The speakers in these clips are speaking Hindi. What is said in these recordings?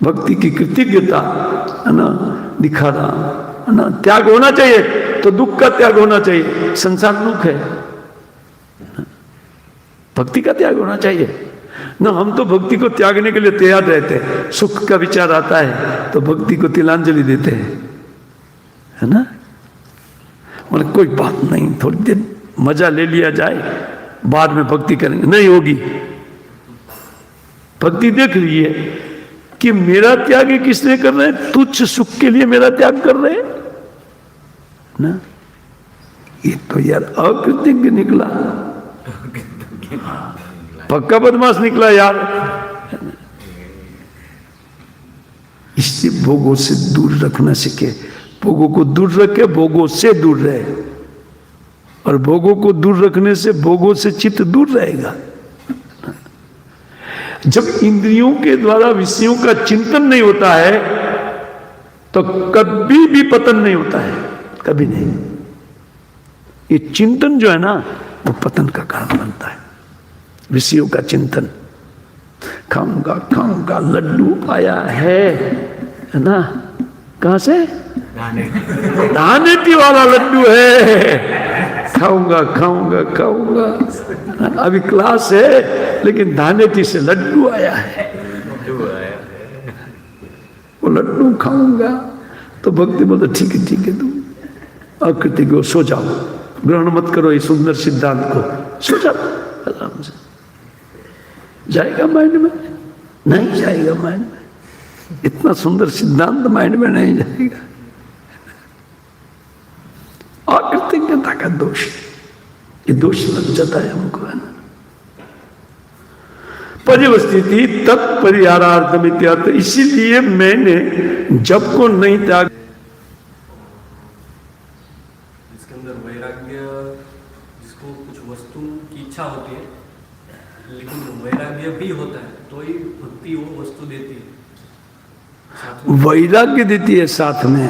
भक्ति की कृतज्ञता है ना दिखा रहा है ना। त्याग होना चाहिए तो दुख का त्याग होना चाहिए, संसार दुख है, भक्ति का त्याग होना चाहिए ना। हम तो भक्ति को त्यागने के लिए तैयार रहते हैं, सुख का विचार आता है तो भक्ति को तिलांजलि देते हैं, है ना। मतलब कोई बात नहीं, थोड़ी देर मजा ले लिया जाए, बाद में भक्ति करेंगे, नहीं होगी। भक्ति देख लीजिए कि मेरा त्याग ये किसने कर रहे हैं, तुच्छ सुख के लिए मेरा त्याग कर रहे हैं ना। ये तो यार अकृतज्ञ निकला, पक्का बदमाश निकला यार। इसलिए भोगों से दूर रखना सीखे, भोगों को दूर रखे, भोगों से दूर रहे, और भोगों को दूर रखने से भोगों से चित्त दूर रहेगा। जब इंद्रियों के द्वारा विषयों का चिंतन नहीं होता है तो कभी भी पतन नहीं होता है, कभी नहीं। ये चिंतन जो है ना वो पतन का कारण बनता है, विषयों का चिंतन। खाऊंगा खाऊंगा लड्डू आया है ना, कहां से, धानेती वाला लड्डू है, खाऊंगा खाऊंगा खाऊंगा। अभी क्लास है लेकिन धानेती से लड्डू आया है, वो लड्डू खाऊंगा। तो भक्ति बोलते ठीक है तुम आकृति को सो जाओ, ग्रहण मत करो इस सुंदर सिद्धांत को, सो जाओ आराम से। जाएगा माइंड में, नहीं जाएगा माइंड में, इतना सुंदर सिद्धांत माइंड में नहीं जाएगा। अकृतज्ञता का दोष, ये दोष लग जाता है हमको, है ना। पर्यवस्थिति तत्परिहारार्थम इत्यर्थ। इसीलिए मैंने जब को नहीं त्याग, इसके अंदर वैराग्य, जिसको कुछ वस्तु की इच्छा होती है लेकिन वैराग्य भी होता है तो ही भक्ति वो वस्तु देती है, वैराग्य देती है साथ में।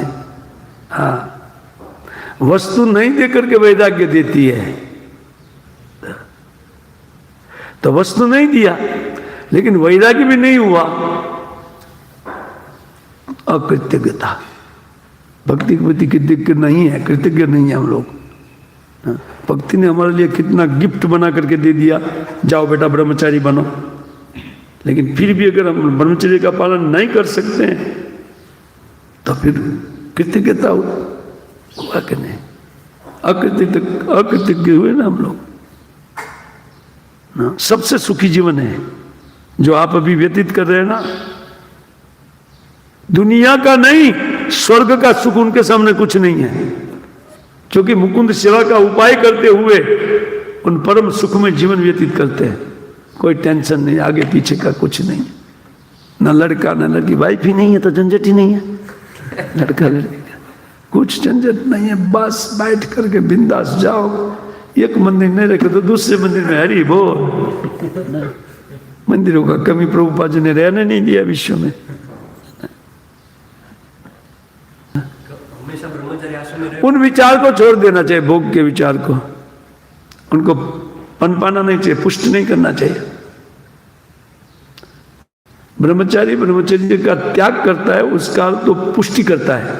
हाँ, वस्तु नहीं देकर के वैराग्य देती है। तो वस्तु नहीं दिया लेकिन वैराग्य भी नहीं हुआ, अकृतज्ञता। भक्ति के प्रति कृतज्ञ नहीं है, कृतज्ञ नहीं है हम लोग। भक्ति ने हमारे लिए कितना गिफ्ट बना करके दे दिया, जाओ बेटा ब्रह्मचारी बनो। लेकिन फिर भी अगर हम ब्रह्मचर्य का पालन नहीं कर सकते हैं तो फिर कृतज्ञता हुआ कि नहीं, अकृतज्ञ हुए ना हम लोग ना। सबसे सुखी जीवन है जो आप अभी व्यतीत कर रहे हैं ना, दुनिया का नहीं स्वर्ग का सुख उनके सामने कुछ नहीं है, क्योंकि मुकुंद सेवा का उपाय करते हुए उन परम सुख में जीवन व्यतीत करते हैं। कोई टेंशन नहीं, आगे पीछे का कुछ नहीं, ना लड़का ना लड़की, वाइफ ही नहीं है तो झंझट ही नहीं है, लड़का लड़की का कुछ झंझट नहीं है। बस बैठ करके बिंदास जाओ, एक मंदिर नहीं रखे तो दूसरे मंदिर में हरि बोल। मंदिरों का कमी प्रभुपाद जी ने रहने नहीं दिया विश्व में। उन विचार को छोड़ देना चाहिए, भोग के विचार को, उनको पनपाना नहीं चाहिए, पुष्ट नहीं करना चाहिए। ब्रह्मचारी ब्रह्मचर्य का त्याग करता है, उसका तो पुष्टि करता है,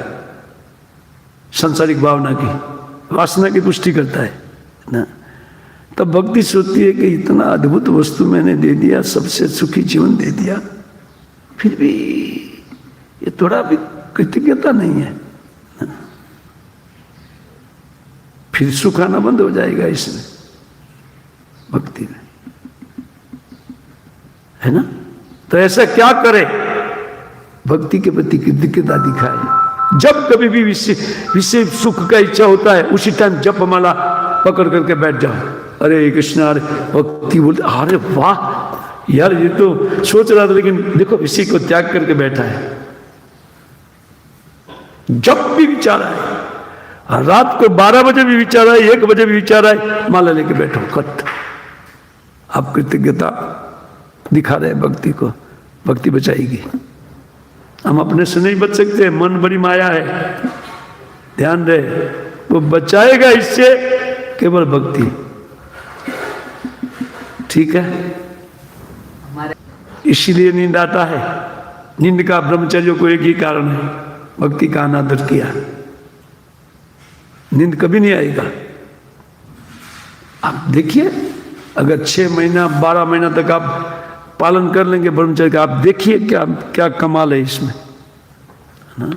सांसारिक भावना की वासना की पुष्टि करता है ना। तब भक्ति सोचती है कि इतना अद्भुत वस्तु मैंने दे दिया, सबसे सुखी जीवन दे दिया, फिर भी ये थोड़ा भी कृतज्ञता नहीं है, फिर सुख आना बंद हो जाएगा इसमें, भक्ति में, है ना। तो ऐसा क्या करे, भक्ति के प्रति कृतज्ञता दिखाए। जब कभी भी विषय सुख का इच्छा होता है उसी टाइम जप माला पकड़ करके बैठ जाओ, अरे कृष्ण, अरे भक्ति बोलते, अरे वाह यार, ये तो सोच रहा था लेकिन देखो इसी को त्याग करके बैठा है। जब भी विचार आए, रात को 12 बजे भी विचार आए, 1 बजे भी विचार आए, माला लेके बैठो, खत। आप कृतज्ञता दिखा रहे हैं भक्ति को, भक्ति बचाएगी। हम अपने से नहीं बच सकते, मन बड़ी माया है, ध्यान रहे, वो बचाएगा इससे केवल भक्ति, ठीक है। इसीलिए नींद आता है, नींद का ब्रह्मचर्य को एक ही कारण है, भक्ति का अनादर किया। नींद कभी नहीं आएगा। आप देखिए, अगर 6 महीना 12 महीना तक आप पालन कर लेंगे ब्रह्मचर्य का, आप देखिए क्या क्या कमाल है इसमें, है ना।